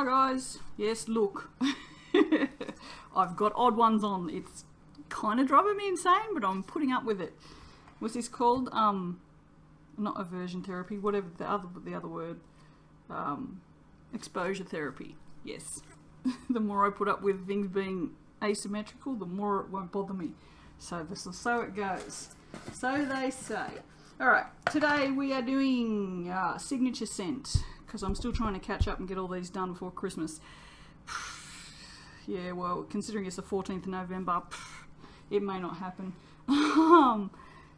Hi guys, yes look, I've got odd ones on. It's kind of driving me insane, but I'm putting up with it. What's this called? Not aversion therapy, whatever the other word. Exposure therapy, yes. The more I put up with things being asymmetrical, the more it won't bother me. So this is so it goes. So they say. Alright, today we are doing signature scent, because I'm still trying to catch up and get all these done before Christmas. Yeah, well, considering it's the 14th of November, it may not happen.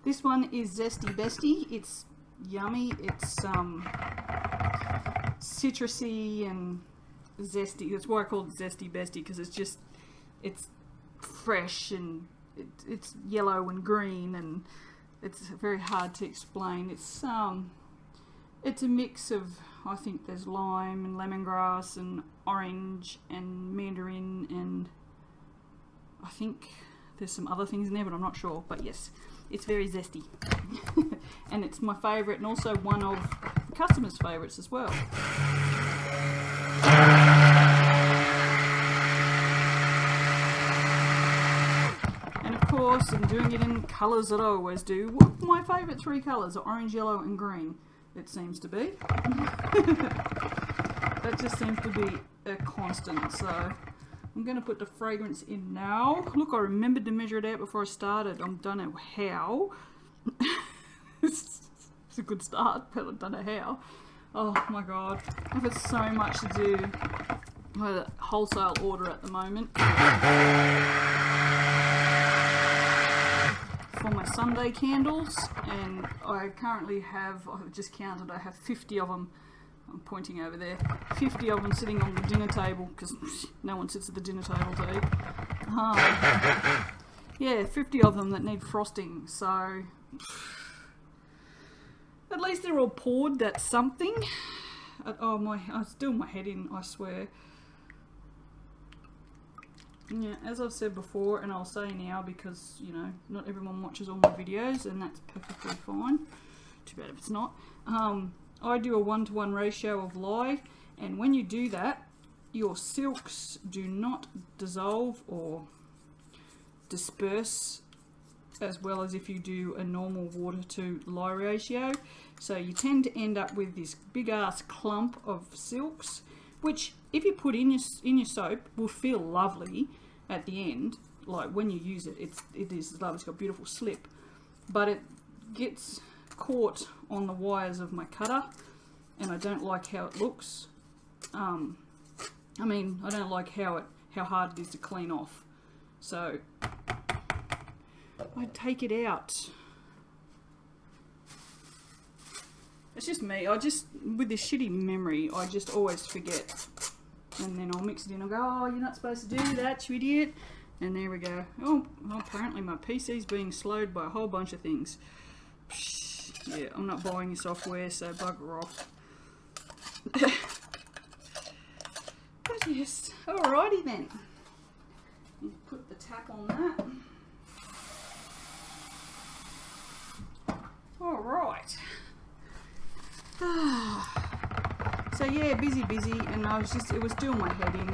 This one is Zesty Bestie. It's yummy. It's citrusy and zesty. That's why I call it Zesty Bestie, because it's fresh and it's yellow and green, and it's very hard to explain. It's a mix of, I think there's lime and lemongrass and orange and mandarin, and I think there's some other things in there, but I'm not sure. But yes, it's very zesty. And it's my favourite, and also one of the customers' favourites as well. And of course, I'm doing it in colours that I always do. My favourite three colours are orange, yellow and green. It seems to be. That just seems to be a constant. So I'm going to put the fragrance in now. Look, I remembered to measure it out before I started. I don't know how. It's a good start, but I don't know how. Oh my god. I've got so much to do. I have a wholesale order at the moment for my Sunday candles, and I currently have, I've just counted, I have 50 of them. I'm pointing over there. 50 of them sitting on the dinner table, because no one sits at the dinner table to eat. Yeah, 50 of them that need frosting, so at least they're all poured. That's something. Oh, I still my head in, I swear. Yeah, as I've said before, and I'll say now, because, you know, not everyone watches all my videos, and that's perfectly fine. Too bad if it's not. I do a 1-to-1 ratio of lye, and when you do that, your silks do not dissolve or disperse as well as if you do a normal water to lye ratio. So you tend to end up with this big ass clump of silks, which if you put in your soap will feel lovely at the end. Like when you use it, it is lovely. It's got beautiful slip, but it gets caught on the wires of my cutter, and I don't like how it looks. I mean, I don't like how hard it is to clean off. So I take it out. It's just me. With this shitty memory, I just always forget. And then I'll mix it in. I'll go, oh, you're not supposed to do that, you idiot. And there we go. Oh, apparently my PC's being slowed by a whole bunch of things. Yeah, I'm not buying your software, so bugger off. But yes, alrighty then. Put the tap on that. Alright. So yeah, busy, and it was doing my head in.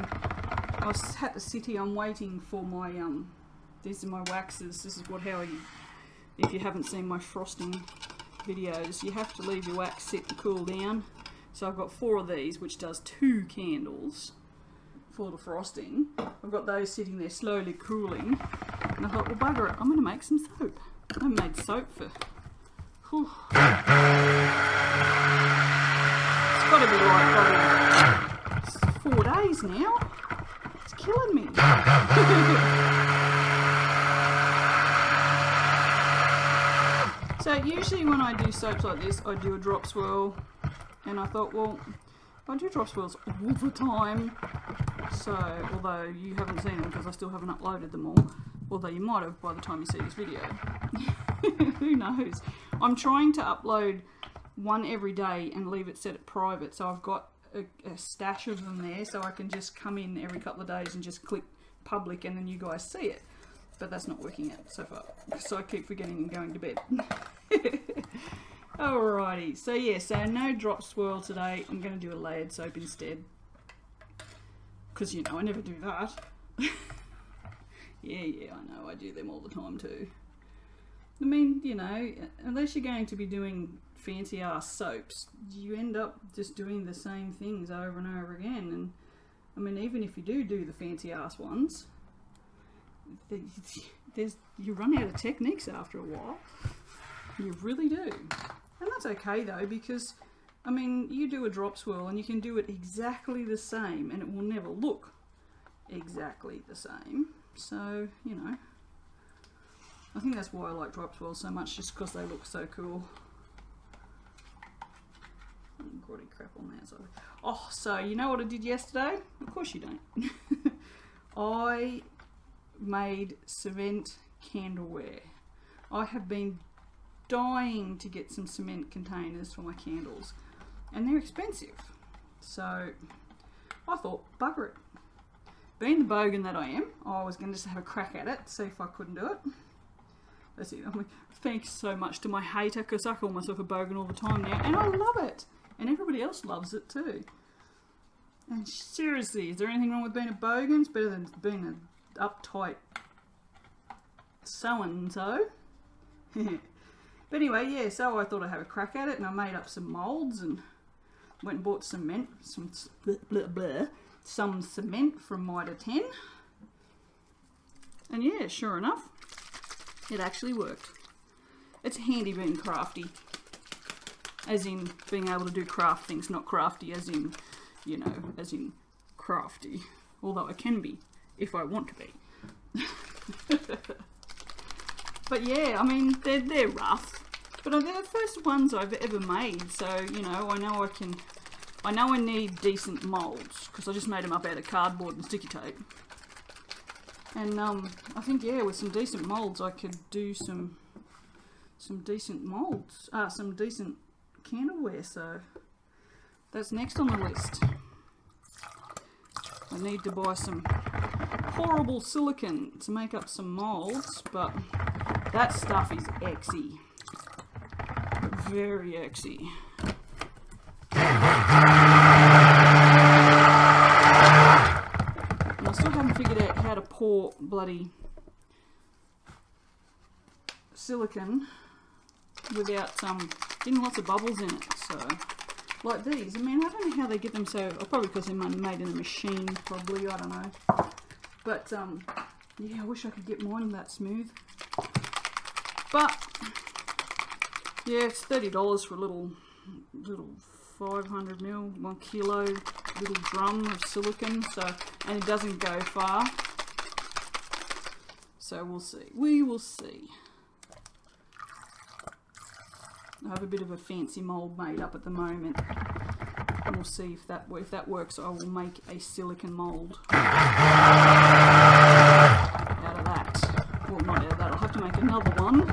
I had to sit here, I'm waiting for my, these are my waxes. This is if you haven't seen my frosting videos, you have to leave your wax sit to cool down. So I've got 4 of these, which does 2 candles for the frosting. I've got those sitting there slowly cooling, and I thought, well bugger it, I'm going to make some soap. I haven't made soap for, whew. It's got to be like 4 days now. It's killing me. So usually when I do soaps like this, I do a drop swirl, and I thought, well, I do drop swirls all the time. So, although you haven't seen them because I still haven't uploaded them all, although you might have by the time you see this video. Who knows? I'm trying to upload one every day and leave it set at private, so I've got a stash of them there, so I can just come in every couple of days and just click public, and then you guys see it. But that's not working out so far, so I keep forgetting and going to bed. Alrighty, so yeah, so no drop swirl today. I'm going to do a layered soap instead. because, you know, I never do that. Yeah, I know, I do them all the time too. I mean, you know, unless you're going to be doing fancy ass soaps, you end up just doing the same things over and over again. And I mean, even if you do the fancy ass ones, you run out of techniques after a while. You really do. And that's okay though, because I mean, you do a drop swirl and you can do it exactly the same and it will never look exactly the same. So, you know, I think that's why I like drop swirls so much, just because they look so cool. Gaudy crap on that side. Oh, so you know what I did yesterday? Of course you don't. I made cement candleware. I have been dying to get some cement containers for my candles, and they're expensive. So I thought, bugger it. Being the bogan that I am, I was going to just have a crack at it, see if I couldn't do it. That's it. I mean, thanks so much to my hater, because I call myself a bogan all the time now, and I love it. And everybody else loves it too. And seriously, is there anything wrong with being a bogan? It's better than being an uptight so-and-so. But anyway, yeah, so I thought I'd have a crack at it, and I made up some moulds and went and bought cement, some cement from Mica 10. And yeah, sure enough, it actually worked. It's handy being crafty. As in being able to do craft things, not crafty as in, you know, as in crafty. Although I can be, if I want to be. But yeah, I mean, they're rough. But they're the first ones I've ever made, so, you know, I know I need decent moulds, because I just made them up out of cardboard and sticky tape. And I think, yeah, with some decent moulds I could do some decent moulds, some decent candleware, so that's next on the list. I need to buy some horrible silicone to make up some moulds, but that stuff is exy. Very exy. And I still haven't figured out how to pour bloody silicone without getting lots of bubbles in it. So, like these, I mean, I don't know how they get them so, probably because they're made in a machine, probably, I don't know. But, yeah, I wish I could get mine that smooth. But, yeah, it's $30 for a little 500ml, 1 kilo little drum of silicone, so, and it doesn't go far. So we'll see. We will see. I have a bit of a fancy mould made up at the moment. And we'll see if that works. I will make a silicone mould out of that. Well, not out of that. I'll have to make another one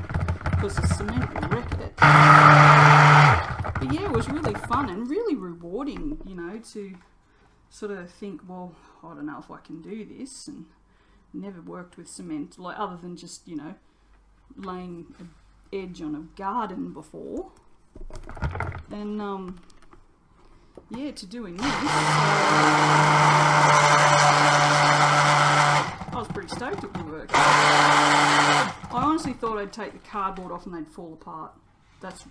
because the cement will wreck it. But yeah, it was really fun and really rewarding, you know, to sort of think, well, I don't know if I can do this, and never worked with cement, like other than just, you know, laying an edge on a garden before. And yeah, to doing this, I was pretty stoked it would work. I honestly thought I'd take the cardboard off and they'd fall apart. That's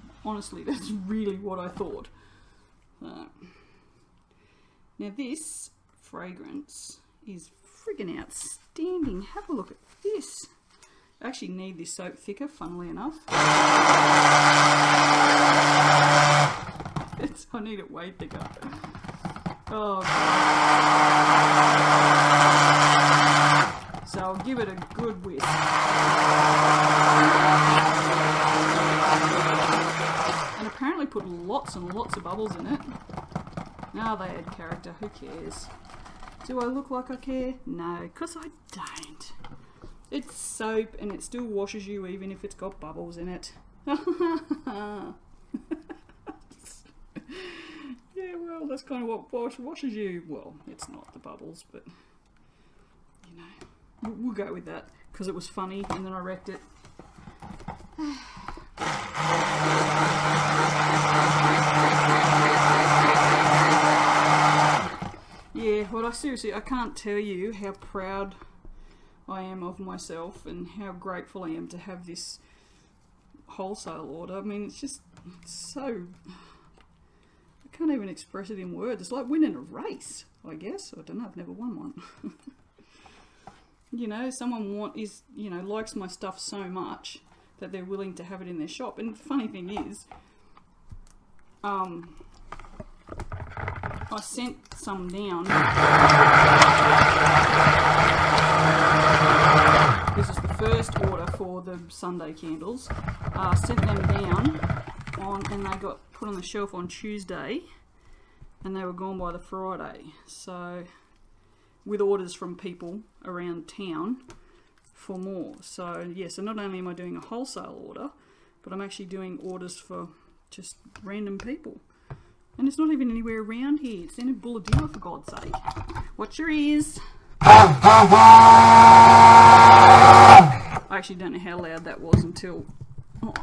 really what I thought. Now this fragrance is friggin' outstanding. Have a look at this. I actually need this soap thicker, funnily enough. I need it way thicker. Oh, God. So I'll give it a good whisk. And apparently put lots and lots of bubbles in it. Now they add character, who cares? Do I look like I care? No, because I don't. It's soap and it still washes you even if it's got bubbles in it. Yeah, well, that's kind of what washes you. Well, it's not the bubbles, but, you know, we'll go with that because it was funny and then I wrecked it. Yeah, what I seriously, I can't tell you how proud I am of myself and how grateful I am to have this wholesale order. I mean, it's so... I can't even express it in words. It's like winning a race, I guess. I don't know, I've never won one. You know, someone likes my stuff so much that they're willing to have it in their shop. And the funny thing is, I sent some down. This is the first order for the Sunday candles. Sent them down and they got put on the shelf on Tuesday, and they were gone by the Friday. So, with orders from people around town for more. So yeah, so not only am I doing a wholesale order, but I'm actually doing orders for just random people. And it's not even anywhere around here. It's in a Bulladilla, for God's sake. Watch your ears. I actually don't know how loud that was until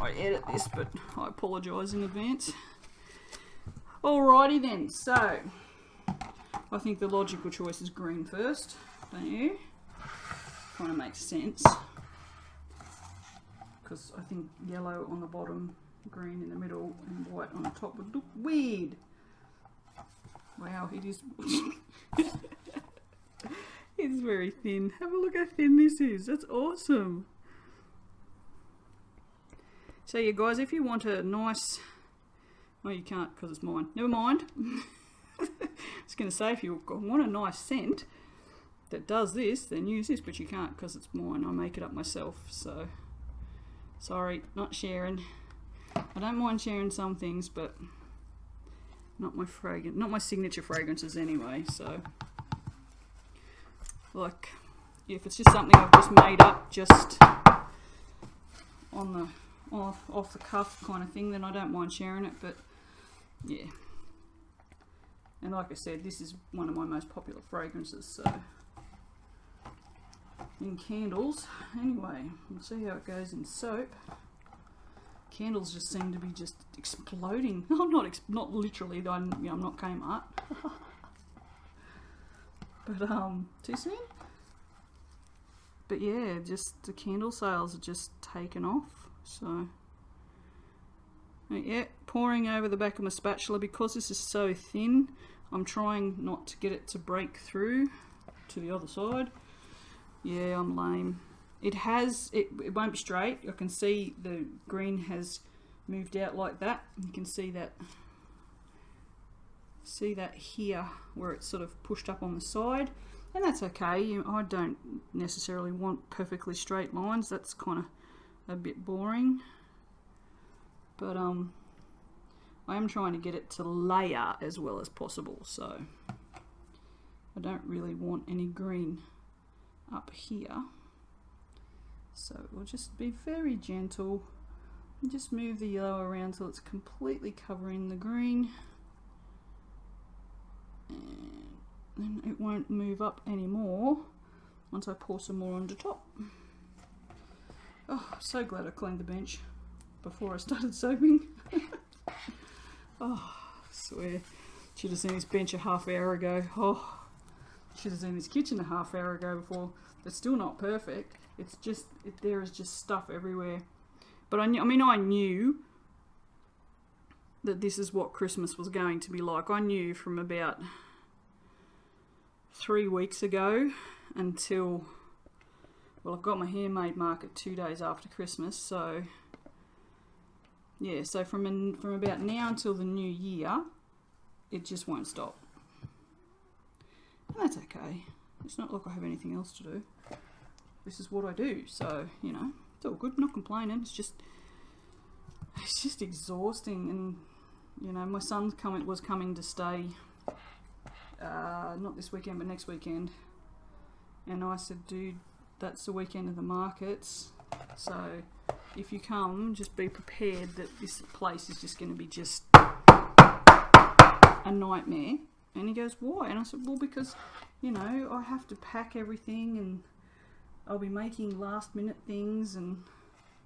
I edit this, but I apologise in advance. Alrighty then, so I think the logical choice is green first, don't you? Kind of makes sense. Because I think yellow on the bottom, green in the middle, and white on the top would look weird. Wow, it is... It's very thin. Have a look how thin this is. That's awesome. So yeah, guys, if you want a nice... Well, you can't because it's mine. Never mind. I was going to say, if you want a nice scent that does this, then use this, but you can't because it's mine. I make it up myself, so... Sorry, not sharing. I don't mind sharing some things, but not my signature fragrances anyway, so... Like, if it's just something I've just made up, just on the off the cuff kind of thing, then I don't mind sharing it. But yeah, and like I said, this is one of my most popular fragrances. So in candles, anyway, we'll see how it goes in soap. Candles just seem to be just exploding. No, not literally. I'm not Kmart. But too soon. But yeah, just the candle sales are just taken off. So yeah, pouring over the back of my spatula because this is so thin. I'm trying not to get it to break through to the other side. Yeah, I'm lame. It won't be straight. I can see the green has moved out like that. You can see that. See that here where it's sort of pushed up on the side, and that's okay. I don't necessarily want perfectly straight lines. That's kind of a bit boring, but I am trying to get it to layer as well as possible, so I don't really want any green up here. So we'll just be very gentle and just move the yellow around till it's completely covering the green. And then it won't move up anymore once I pour some more on the top. Oh, I'm so glad I cleaned the bench before I started soaping. Oh, I swear. Should have seen this bench a half hour ago. Oh, should have seen this kitchen a half hour ago before. It's still not perfect. It's just, there is just stuff everywhere. But I knew that this is what Christmas was going to be like. I knew from about 3 weeks ago until, well, I've got my handmade market 2 days after Christmas, so yeah, so from about now until the new year, it just won't stop. And that's okay. It's not like I have anything else to do. This is what I do, so, you know, it's all good. I'm not complaining. It's just exhausting. And you know, my son was coming to stay, not this weekend, but next weekend. And I said, dude, that's the weekend of the markets. So if you come, just be prepared that this place is just going to be just a nightmare. And he goes, why? And I said, well, because, you know, I have to pack everything and I'll be making last minute things. And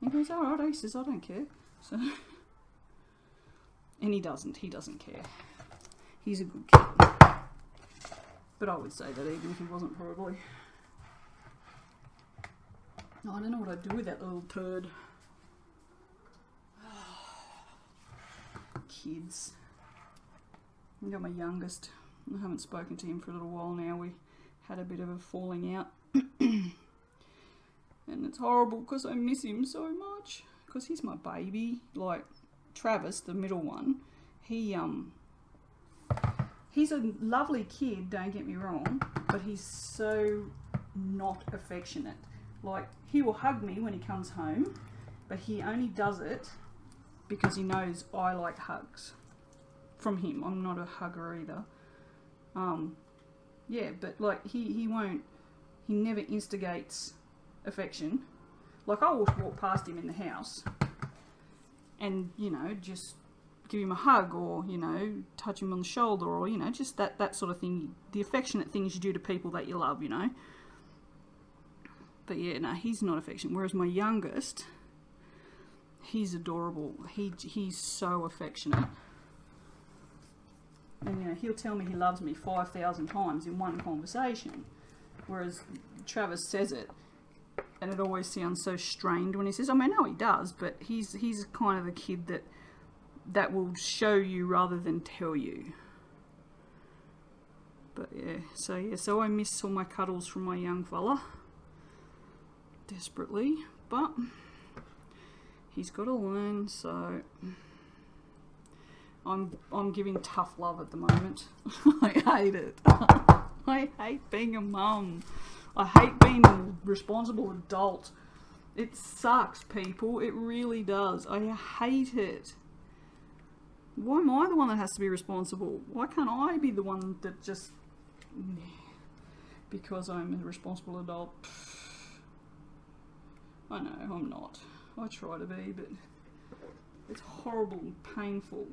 he goes, all right. He says, I don't care. So... And he doesn't care. He's a good kid. But I would say that even if he wasn't, probably. Oh, I don't know what I'd do with that little turd. Kids. I got my youngest. I haven't spoken to him for a little while now. We had a bit of a falling out. And it's horrible because I miss him so much. Because he's my baby. Like, Travis, the middle one, he's a lovely kid, don't get me wrong, but he's so not affectionate. Like, he will hug me when he comes home, but he only does it because he knows I like hugs from him. I'm not a hugger either. Yeah, but like he never instigates affection. Like, I'll walk past him in the house and, you know, just give him a hug or, you know, touch him on the shoulder or, you know, just that sort of thing. The affectionate things you do to people that you love, you know. But yeah, no, he's not affectionate. Whereas my youngest, he's adorable. He's so affectionate. And, you know, he'll tell me he loves me 5,000 times in one conversation. Whereas Travis says it, and it always sounds so strained when he says, I mean, I know he does, but he's kind of the kid that will show you rather than tell you. But yeah, so I miss all my cuddles from my young fella. Desperately. But he's got to learn, so I'm giving tough love at the moment. I hate it. I hate being a mum. I hate being a responsible adult. It sucks, people. It really does. I hate it. Why am I the one that has to be responsible? Why can't I be the one that just... Because I'm a responsible adult. I know, I'm not. I try to be, but it's horrible and painful.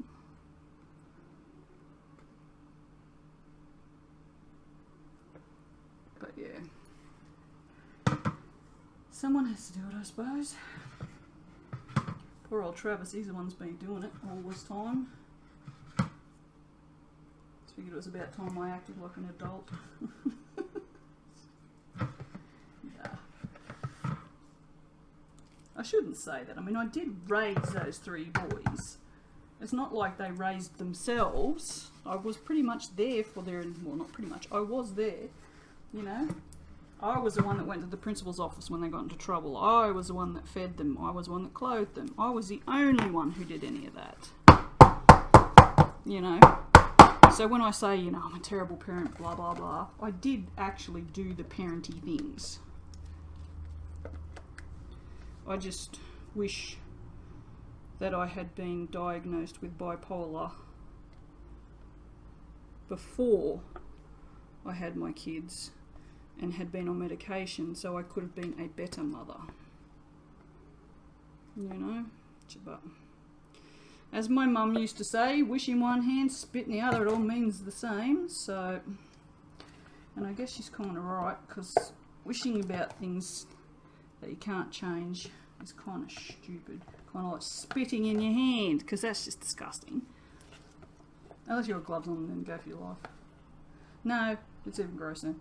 But yeah. Someone has to do it, I suppose. Poor old Travis, he's the one that's been doing it all this time. Just figured it was about time I acted like an adult. Yeah. I shouldn't say that. I mean, I did raise those 3 boys. It's not like they raised themselves. I was pretty much there for their... Well, not pretty much. I was there, you know. I was the one that went to the principal's office when they got into trouble. I was the one that fed them. I was the one that clothed them. I was the only one who did any of that. You know? So when I say, you know, I'm a terrible parent, blah, blah, blah, I did actually do the parenty things. I just wish that I had been diagnosed with bipolar before I had my kids and had been on medication, so I could have been a better mother. You know? But as my mum used to say, wish in one hand, spit in the other, it all means the same. So, and I guess she's kind of right, because wishing about things that you can't change is kind of stupid. Kind of like spitting in your hand, because that's just disgusting. Unless you've got gloves on, then go for your life. No, it's even grosser.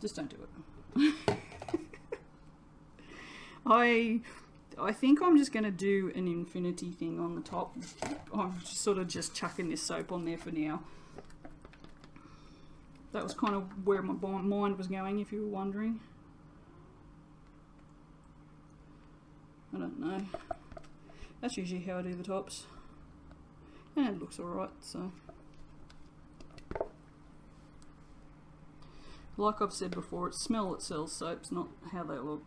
Just don't do it. I think I'm just going to do an infinity thing on the top. I'm sort of just chucking this soap on there for now. That was kind of where my mind was going, if you were wondering. I don't know. That's usually how I do the tops. And it looks alright, so... Like I've said before, it's smell that sells soaps, not how they look.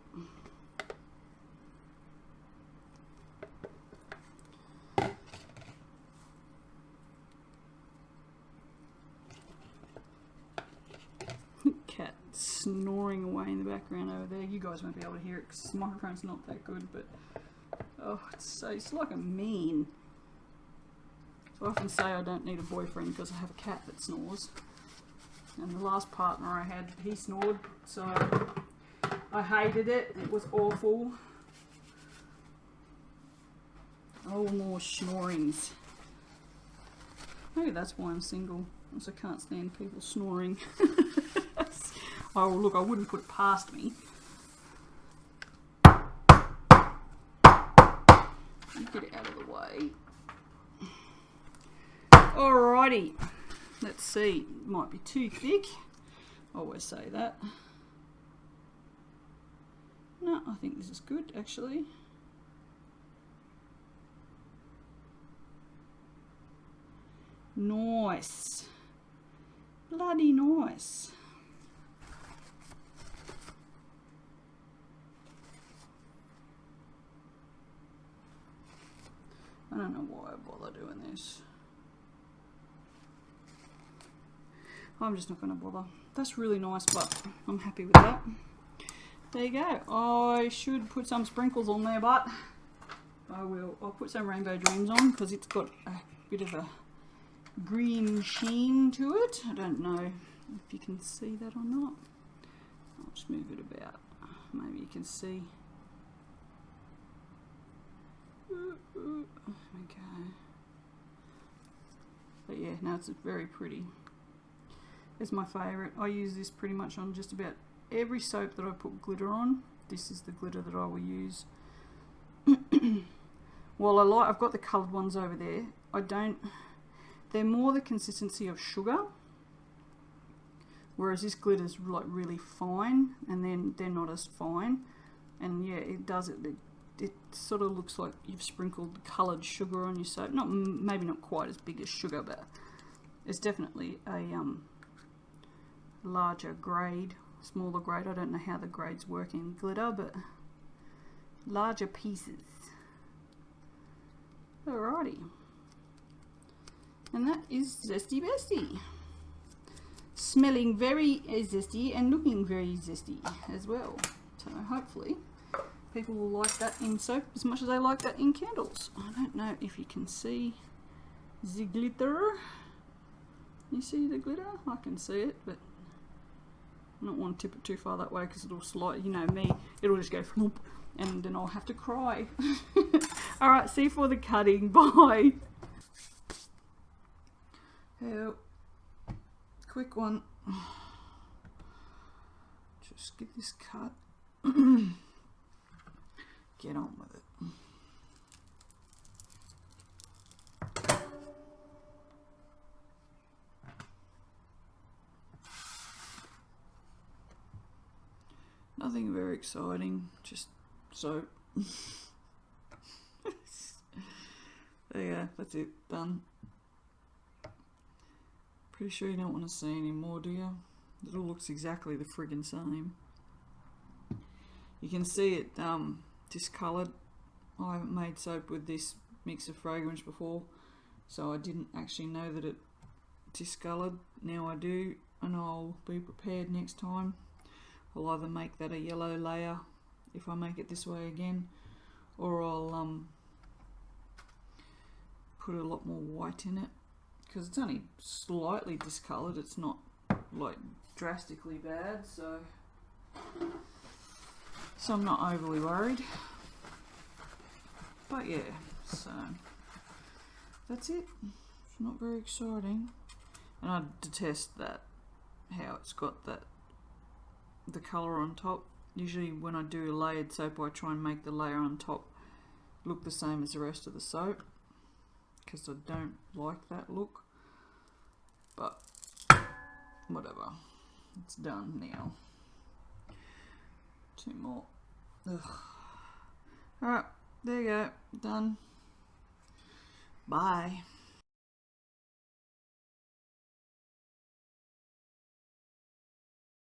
Cat snoring away in the background over there. You guys won't be able to hear it because the microphone's not that good, but oh, it's like a mean. So I often say I don't need a boyfriend because I have a cat that snores. And the last partner I had, he snored, so I hated it. It was awful. Oh, more snorings. Maybe that's why I'm single. Also can't stand people snoring. Oh, look, I wouldn't put it past me. Get it out of the way. Alrighty. Let's see. Might be too thick. I always say that. No, I think this is good, actually. Nice. Bloody nice. I don't know why I bother doing this. I'm just not going to bother. That's really nice, but I'm happy with that. There you go. I should put some sprinkles on there, but I will. I'll put some Rainbow Dreams on because it's got a bit of a green sheen to it. I don't know if you can see that or not. I'll just move it about. Maybe you can see. Okay. But yeah, no, it's very pretty. It's my favourite. I use this pretty much on just about every soap that I put glitter on. This is the glitter that I will use. Well, I've got the coloured ones over there. They're more the consistency of sugar, whereas this glitter's like really fine, and then they're not as fine. And yeah, it does it. It sort of looks like you've sprinkled coloured sugar on your soap. Maybe not quite as big as sugar, but it's definitely a larger grade, smaller grade. I don't know how the grades work in glitter, but larger pieces. Alrighty. And that is Zesty Bestie. Smelling very zesty and looking very zesty as well. So hopefully people will like that in soap as much as they like that in candles. I don't know if you can see the glitter. You see the glitter? I can see it, but I don't want to tip it too far that way because it'll slide, you know me, it'll just go flump and then I'll have to cry. Alright, see you for the cutting. Bye. Help. Quick one. Just get this cut. Get on with it. Nothing very exciting, just soap. There you go, that's it, done. Pretty sure you don't want to see any more, do you? It all looks exactly the friggin' same. You can see it discoloured. I haven't made soap with this mix of fragrance before, so I didn't actually know that it discoloured. Now I do, and I'll be prepared next time. I'll either make that a yellow layer if I make it this way again, or I'll put a lot more white in it, because it's only slightly discoloured. It's not like drastically bad, so I'm not overly worried. But yeah, so that's it. It's not very exciting, and I detest that, how it's got that the colour on top. Usually when I do a layered soap, I try and make the layer on top look the same as the rest of the soap, because I don't like that look. But whatever, it's done now. Two more. Alright, there you go, done. Bye.